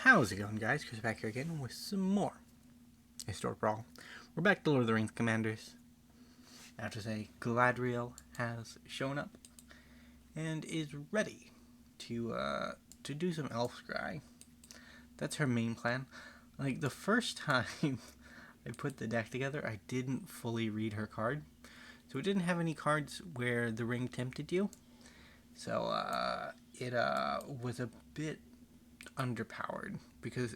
How's it going, guys? Chris back here again with some more Historic Brawl. We're back to Lord of the Rings Commanders. I have to say, Galadriel has shown up and is ready to do some elf scry. That's her main plan. Like, the first time I put the deck together, I didn't fully read her card. So it didn't have any cards where the ring tempted you. So it was a bit underpowered because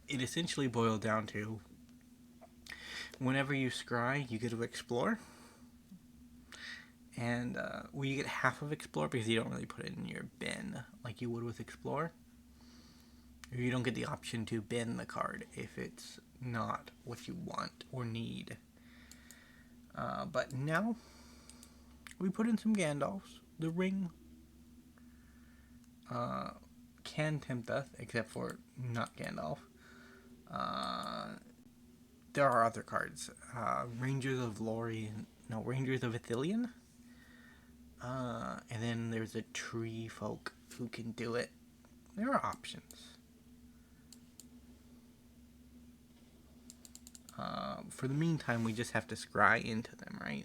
it essentially boiled down to whenever you scry, you get to explore. And you get half of explore because you don't really put it in your bin like you would with explore. Or you don't get the option to bin the card if it's not what you want or need. But now we put in some Gandalfs. The ring can tempt us, except for not Gandalf. There are other cards. Rangers of Ithilien. And then there's a tree folk who can do it. There are options. For the meantime, we just have to scry into them, right?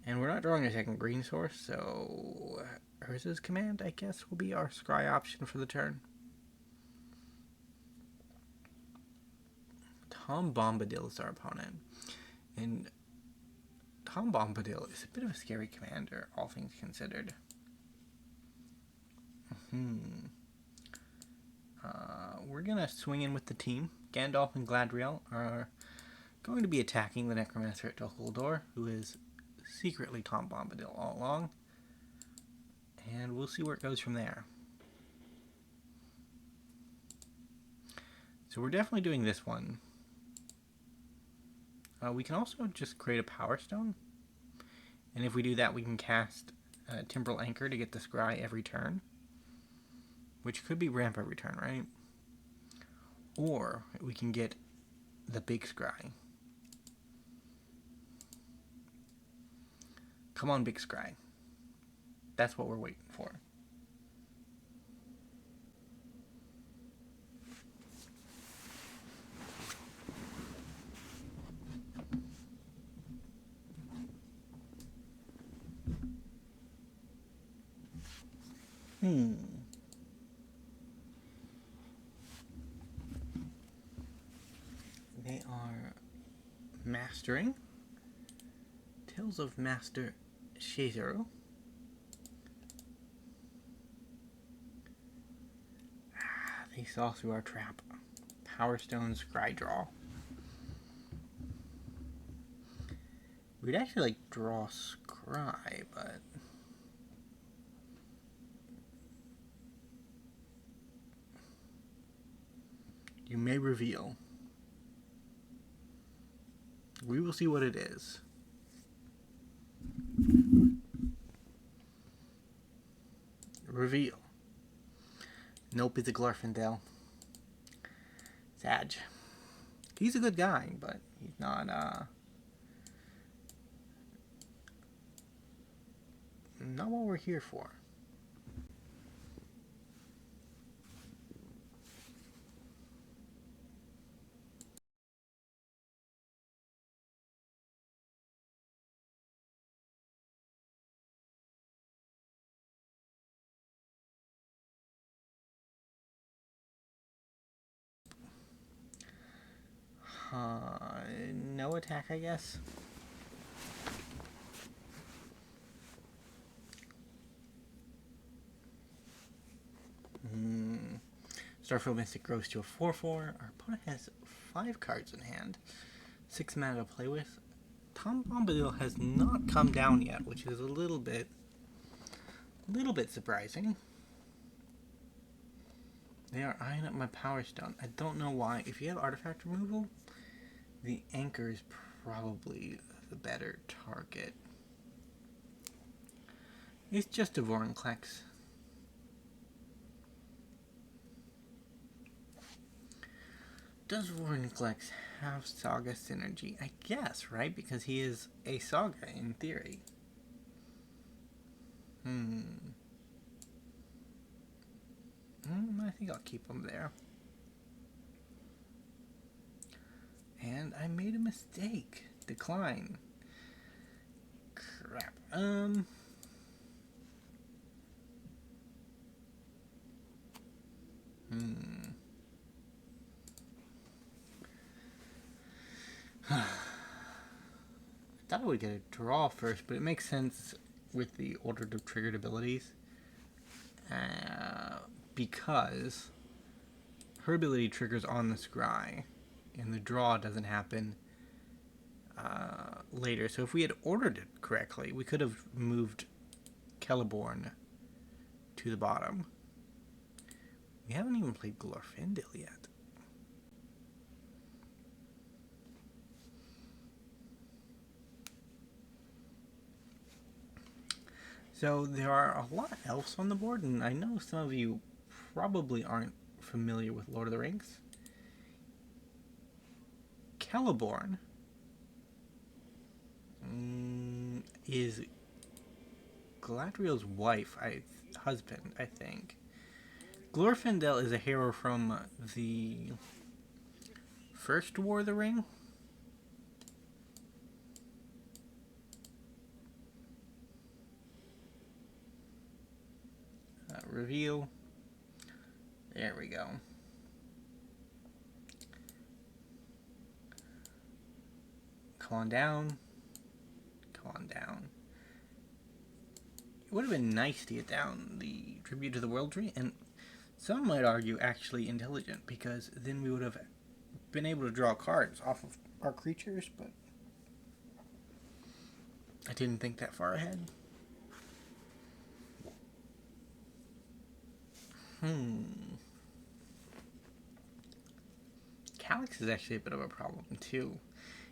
And we're not drawing a second green source, so Urza's command, I guess, will be our scry option for the turn. Tom Bombadil is our opponent. And Tom Bombadil is a bit of a scary commander, all things considered. We're going to swing in with the team. Gandalf and Galadriel are going to be attacking the Necromancer at Dol Guldur, who is secretly Tom Bombadil all along. And we'll see where it goes from there. So we're definitely doing this one. We can also just create a Power Stone. And if we do that, we can cast Temporal Anchor to get the scry every turn. Which could be ramp every turn, right? Or we can get the big scry. Come on, big scry. That's what we're waiting for. They are mastering Tales of Master Shazero. They saw through our trap. Power Stone Scry Draw. We'd actually like draw Scry, but you may reveal. We will see what it is. Reveal. Nope, it's a Glorfindel. Sag. He's a good guy, but he's not what we're here for. No attack, I guess. Starfield Mystic grows to a 4/4. Our opponent has 5 cards in hand. 6 mana to play with. Tom Bombadil has not come down yet, which is a little bit surprising. They are eyeing up my Power Stone. I don't know why. If you have artifact removal, the Anchor is probably the better target. It's just a Vorinclex. Does Vorinclex have Saga synergy? I guess, right? Because he is a Saga in theory. I think I'll keep them there. And I made a mistake. Decline. Crap. I thought I would get a draw first, but it makes sense with the ordered of triggered abilities. Because her ability triggers on the scry, and the draw doesn't happen later. So if we had ordered it correctly, we could have moved Celeborn to the bottom. We haven't even played Glorfindel yet. So there are a lot of elves on the board, and I know some of you probably aren't familiar with Lord of the Rings. Celeborn is Galadriel's husband, I think. Glorfindel is a hero from the first War of the Ring. Reveal. There we go. Come on down. Come on down. It would have been nice to get down the Tribute to the World Tree, and some might argue actually intelligent, because then we would have been able to draw cards off of our creatures, but I didn't think that far ahead. Calyx is actually a bit of a problem too.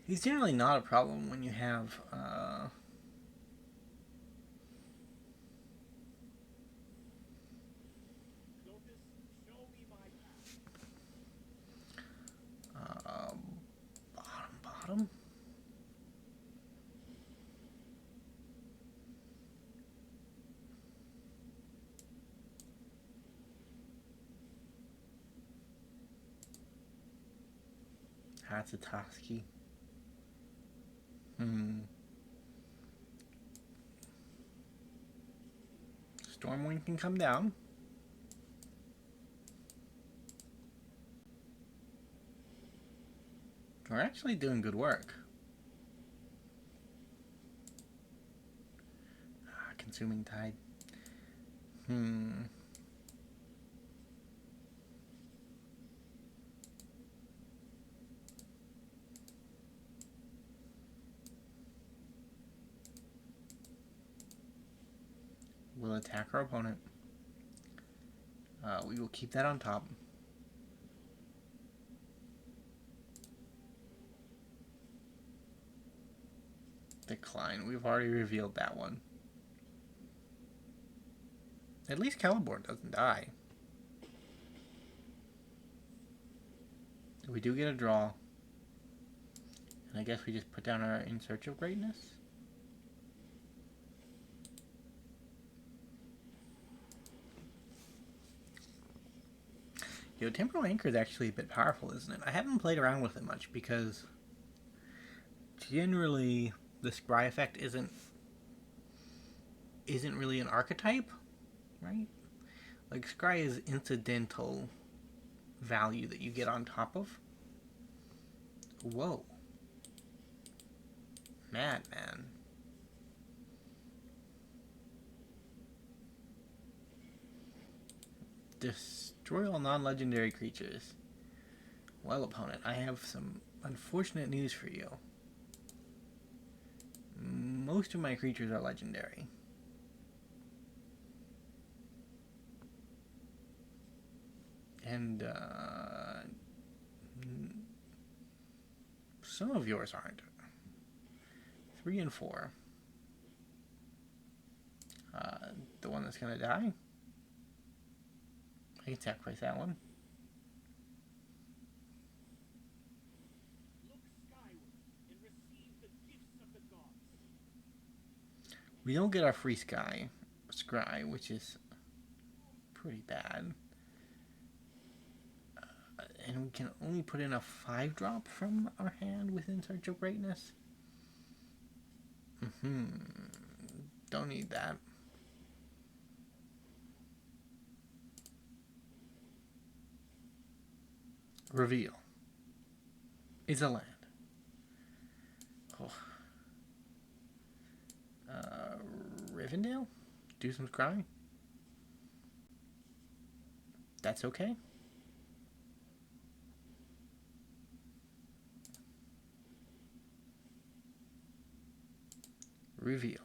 He's generally not a problem when you have bottom. That's a Toski. Stormwind can come down. We're actually doing good work. Consuming Tide. We'll attack our opponent. We will keep that on top. Decline. We've already revealed that one. At least Celeborn doesn't die. We do get a draw. And I guess we just put down our In Search of Greatness. Yo, Temporal Anchor is actually a bit powerful, isn't it? I haven't played around with it much because generally the scry effect isn't really an archetype, right? Like, scry is incidental value that you get on top of. Whoa. Madman. Destroy all non-legendary creatures. Well, opponent, I have some unfortunate news for you. Most of my creatures are legendary. And some of yours aren't. 3 and 4. The one that's gonna die. I can sacrifice that one. Look skyward and receive the gifts of the gods. We don't get our free scry, which is pretty bad. And we can only put in a 5-drop from our hand within Search of Greatness. Don't need that. Reveal. It's a land. Oh. Rivendell? Do some scrying? That's okay. Reveal.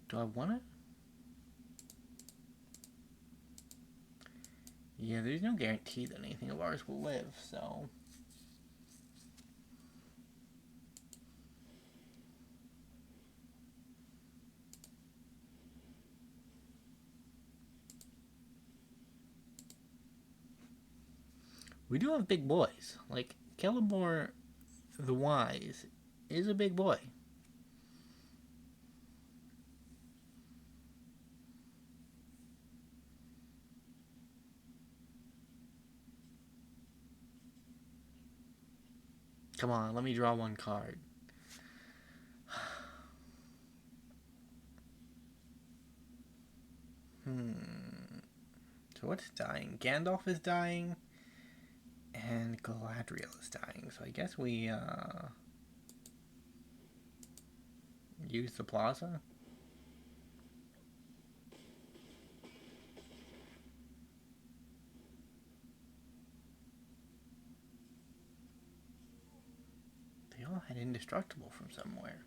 Do I want it? Yeah, there's no guarantee that anything of ours will live, so... We do have big boys. Like, Celeborn the Wise is a big boy. Come on, let me draw one card. So what's dying? Gandalf is dying. And Galadriel is dying. So I guess we use the Plaza. They all had indestructible from somewhere.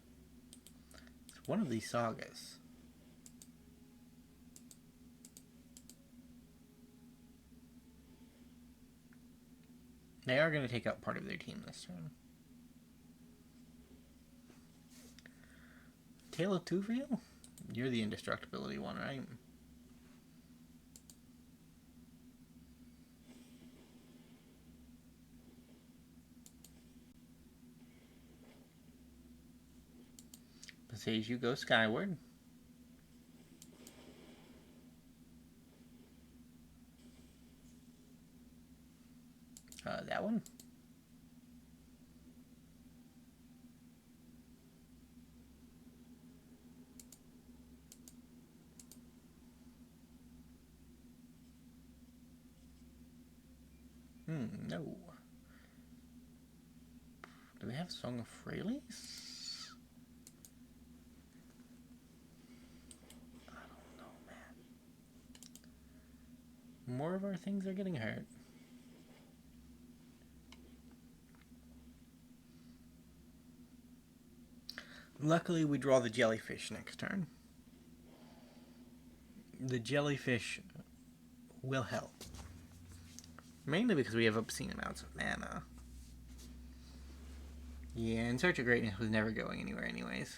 It's one of these sagas. They are going to take out part of their team this turn. Tale of Two for you? You're the indestructibility one, right? Says you go skyward. That one. No. Do they have Song of Freyleys? I don't know, man. More of our things are getting hurt. Luckily, we draw the jellyfish next turn. The jellyfish will help. Mainly because we have obscene amounts of mana. Yeah, and Search of Greatness was never going anywhere anyways.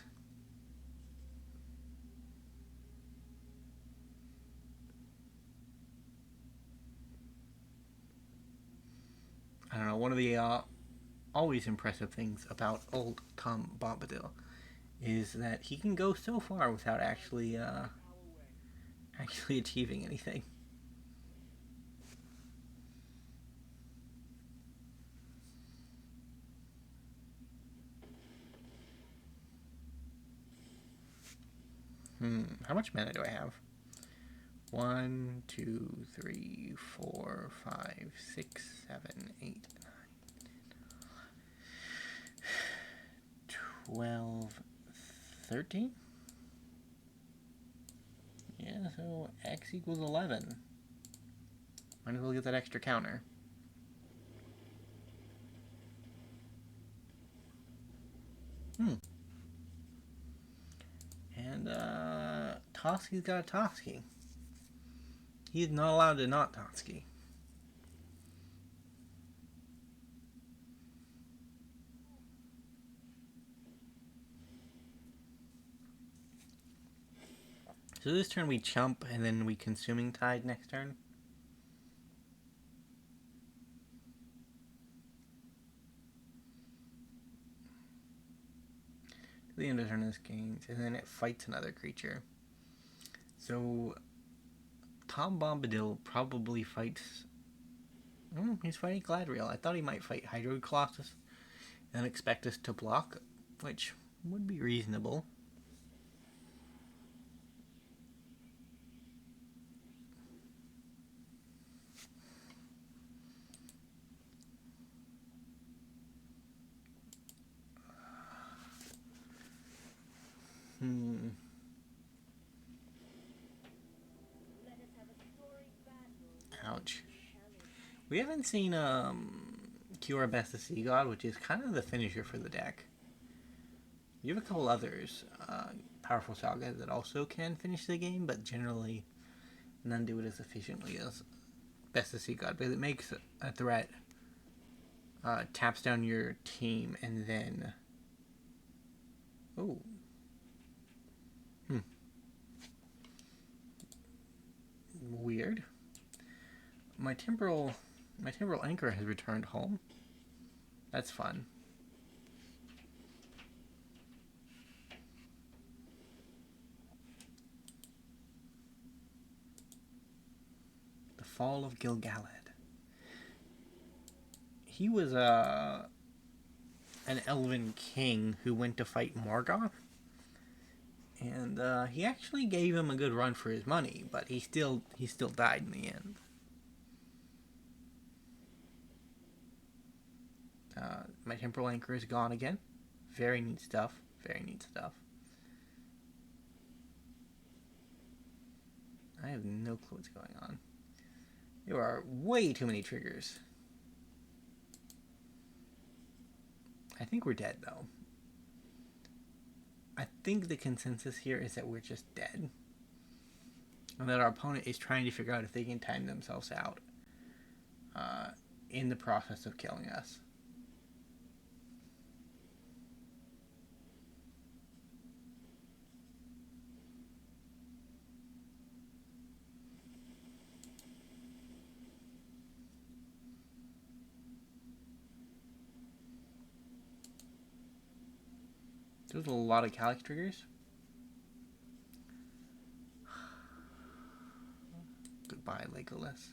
I don't know, one of the always impressive things about old Tom Bombadil is that he can go so far without actually achieving anything. How much mana do I have? 1, 2, 3, 4, 5, 6, 7, 8, 9, 10, 12, 13? Yeah, so X equals 11. Might as well get that extra counter. And, Toski's got a Toski. He's not allowed to not Toski. So this turn we chump, and then we Consuming Tide next turn. the end of turn this gains, and then it fights another creature. So Tom Bombadil probably fights. He's fighting Galadriel. I thought he might fight Hydro Colossus and expect us to block, which would be reasonable. Ouch. We haven't seen Cure Best of Sea God, which is kind of the finisher for the deck. You have a couple others, powerful sagas that also can finish the game, but generally none do it as efficiently as Best of Sea God, because it makes a threat, taps down your team, and then... Oh. Weird. My temporal anchor has returned home. That's fun. The Fall of Gil-galad. He was an elven king who went to fight Morgoth. And he actually gave him a good run for his money, but he still died in the end. My temporal anchor is gone again. Very neat stuff. Very neat stuff. I have no clue what's going on. There are way too many triggers. I think we're dead, though. I think the consensus here is that we're just dead. And that our opponent is trying to figure out if they can time themselves out in the process of killing us. There's a lot of Calyx triggers. Goodbye, Legolas.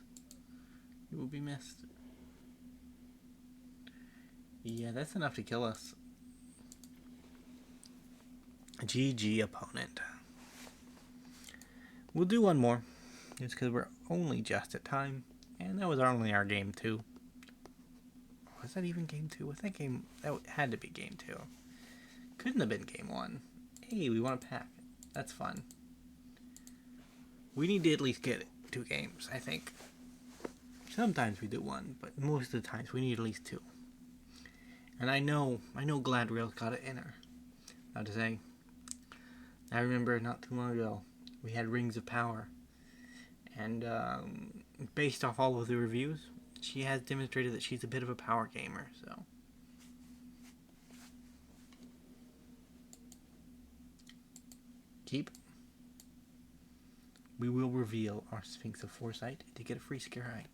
You will be missed. Yeah, that's enough to kill us. GG, opponent. We'll do one more. It's because we're only just at time. And that was only our game 2. Was that even game 2? Was that game... That had to be game 2. Couldn't have been game 1. Hey, we won a pack. That's fun. We need to at least get 2 games, I think. Sometimes we do 1, but most of the times we need at least 2. And I know Galadriel's got it in her. Not to say. I remember not too long ago, we had Rings of Power. And based off all of the reviews, she has demonstrated that she's a bit of a power gamer, so... Keep. We will reveal our Sphinx of Foresight to get a free Scry.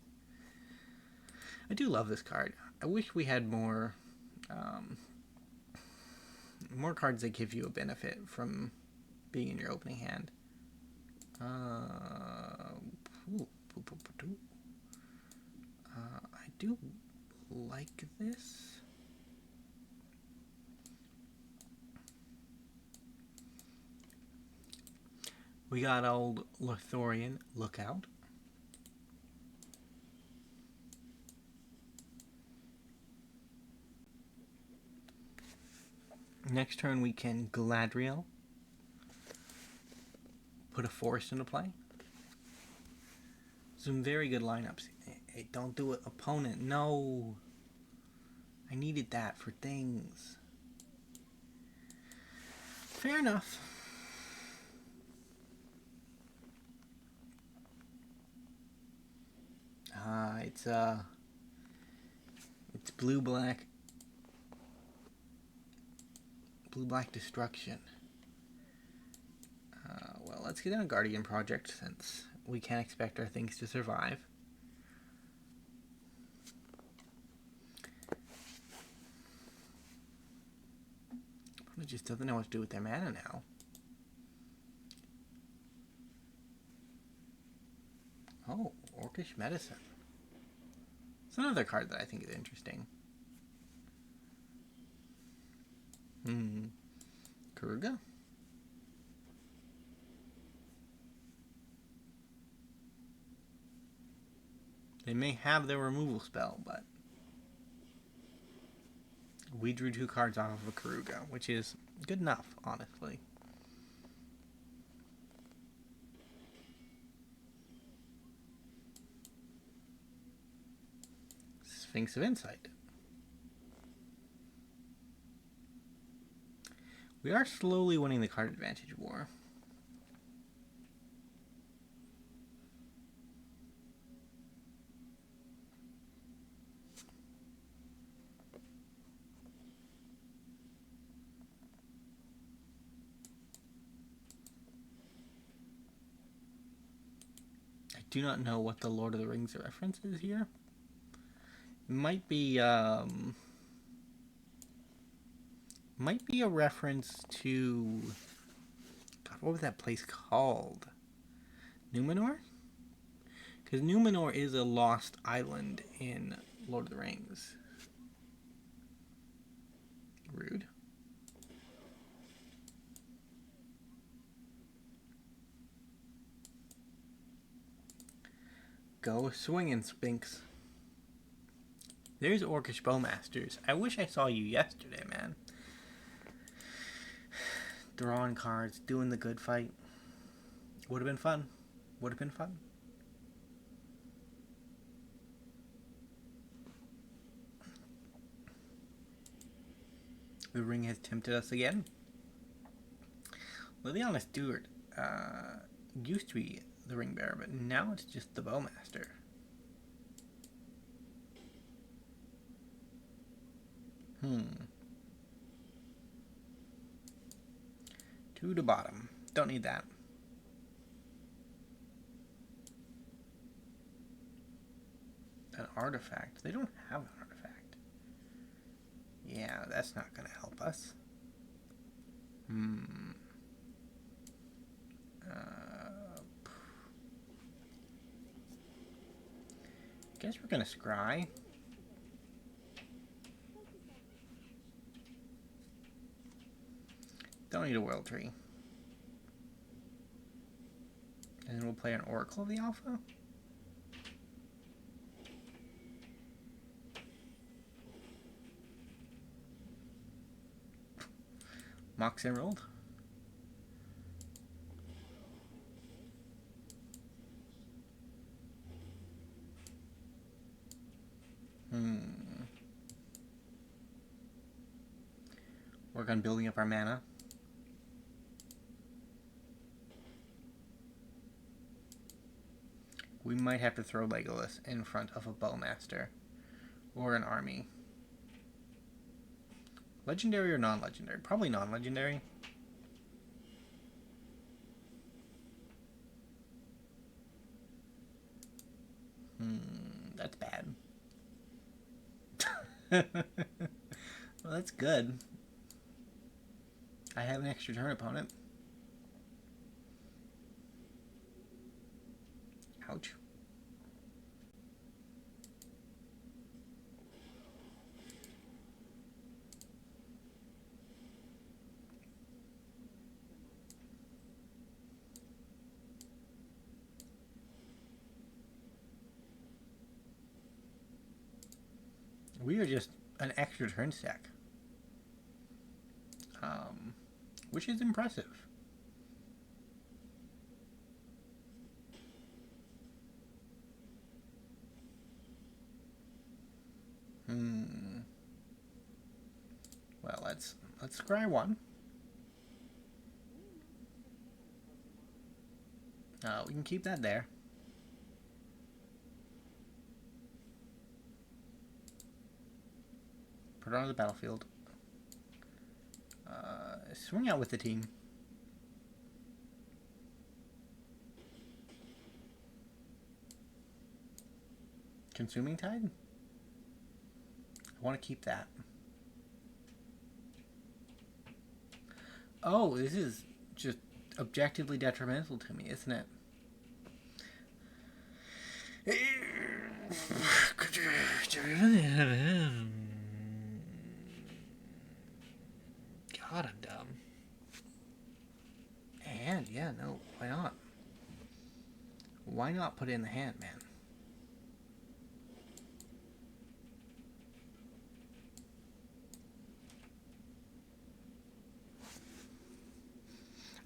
I do love this card. I wish we had more cards that give you a benefit from being in your opening hand. I do like this. We got old Lothlórien Lookout. Next turn we can Galadriel. Put a forest into play. Some very good lineups. Hey, don't do it, opponent. No. I needed that for things. Fair enough. It's blue-black destruction. Well, let's get on a Guardian Project since we can't expect our things to survive. just doesn't know what to do with their mana now. Oh, Orcish Medicine. It's another card that I think is interesting. Karuga? They may have their removal spell, but we drew 2 cards off of a Karuga, which is good enough, honestly. Sphinx of Insight. We are slowly winning the card advantage war. I do not know what the Lord of the Rings reference is here. It might be a reference to, God, what was that place called? Numenor? Because Numenor is a lost island in Lord of the Rings. Rude. Go swinging, Sphinx. There's Orcish Bowmasters. I wish I saw you yesterday, man. Drawing cards, doing the good fight. Would have been fun. Would have been fun. The ring has tempted us again. Liliana Stewart used to be the ring bearer, but now it's just the Bowmaster. To the bottom. Don't need that. An artifact. They don't have an artifact. Yeah, that's not going to help us. Guess we're going to scry. Don't need a World Tree. And then we'll play an Oracle of the Alpha. Mox Emerald. Work on building up our mana. We might have to throw Legolas in front of a Bowmaster or an army. Legendary or non-legendary? Probably non-legendary. That's bad. Well, that's good. I have an extra turn opponent. Ouch. We are just an extra turn stack. Which is impressive. Well, let's scry one. We can keep that there. Put it on the battlefield. Swing out with the team. Consuming Tide? I want to keep that. Oh, this is just objectively detrimental to me, isn't it? God, I'm dumb. And, yeah, no, why not? Why not put it in the hand, man?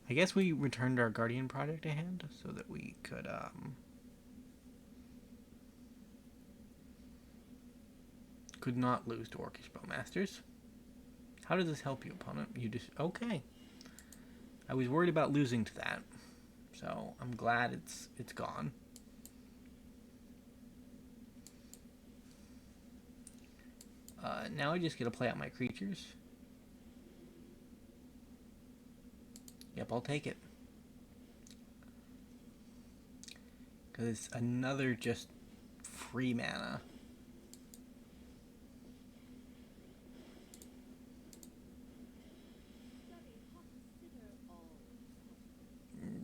I guess we returned our Guardian Project to hand so that we could not lose to Orcish Bowmasters. How does this help you, opponent? You just... Okay. I was worried about losing to that. So, I'm glad it's gone. Now I just get to play out my creatures. Yep, I'll take it. Because it's another just free mana.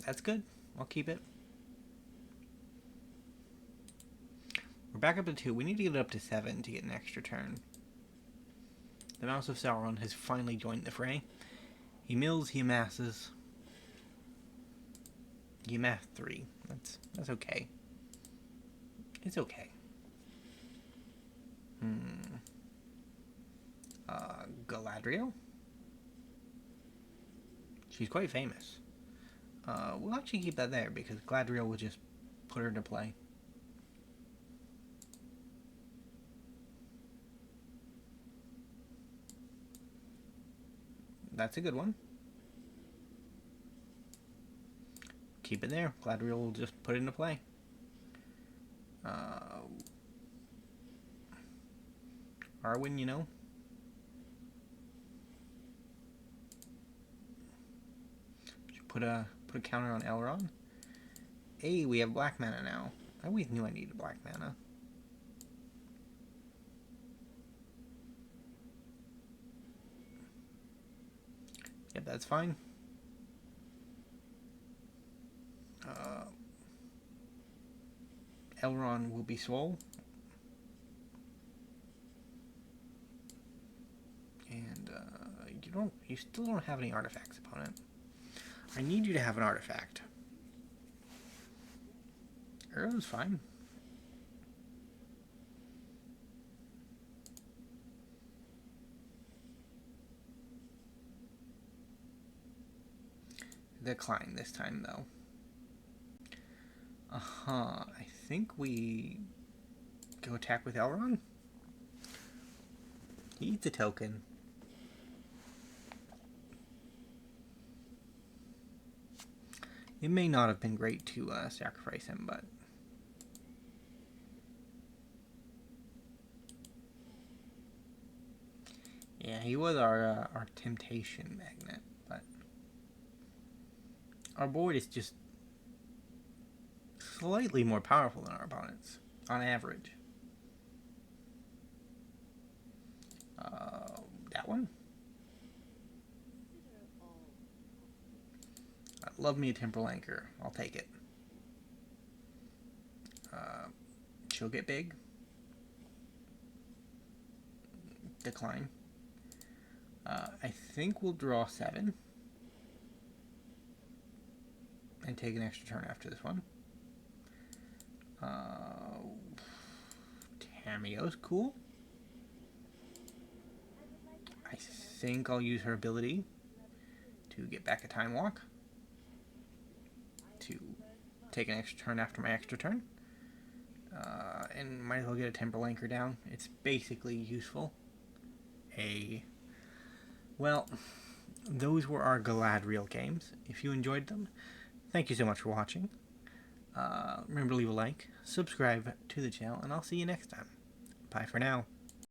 That's good. I'll keep it. We're back up to 2. We need to get it up to 7 to get an extra turn. The Mouse of Sauron has finally joined the fray. He mills, he amasses. He amassed 3. That's okay. It's okay. Galadriel? She's quite famous. We'll actually keep that there because Galadriel will just put her to play. That's a good one. Keep it there. Galadriel will just put it into play. Arwen, you know. Should put a counter on Elrond. Hey, we have black mana now. I always knew I needed black mana. Yep, that's fine. Elrond will be swole. And you still don't have any artifacts, opponent. I need you to have an artifact. Arrow's fine. Decline this time, though. I think we go attack with Elrond. He eats a token. It may not have been great to sacrifice him, but... Yeah, he was our temptation magnet, but... Our board is just slightly more powerful than our opponents, on average. That one? Love me a Temporal Anchor. I'll take it. She'll get big. Decline. I think we'll draw 7. And take an extra turn after this one. Tamiyo's cool. I think I'll use her ability to get back a Time Walk. To take an extra turn after my extra turn. And might as well get a Temporal Anchor down. It's basically useful. Well, those were our Galadriel games. If you enjoyed them, thank you so much for watching. Remember to leave a like, subscribe to the channel, and I'll see you next time. Bye for now.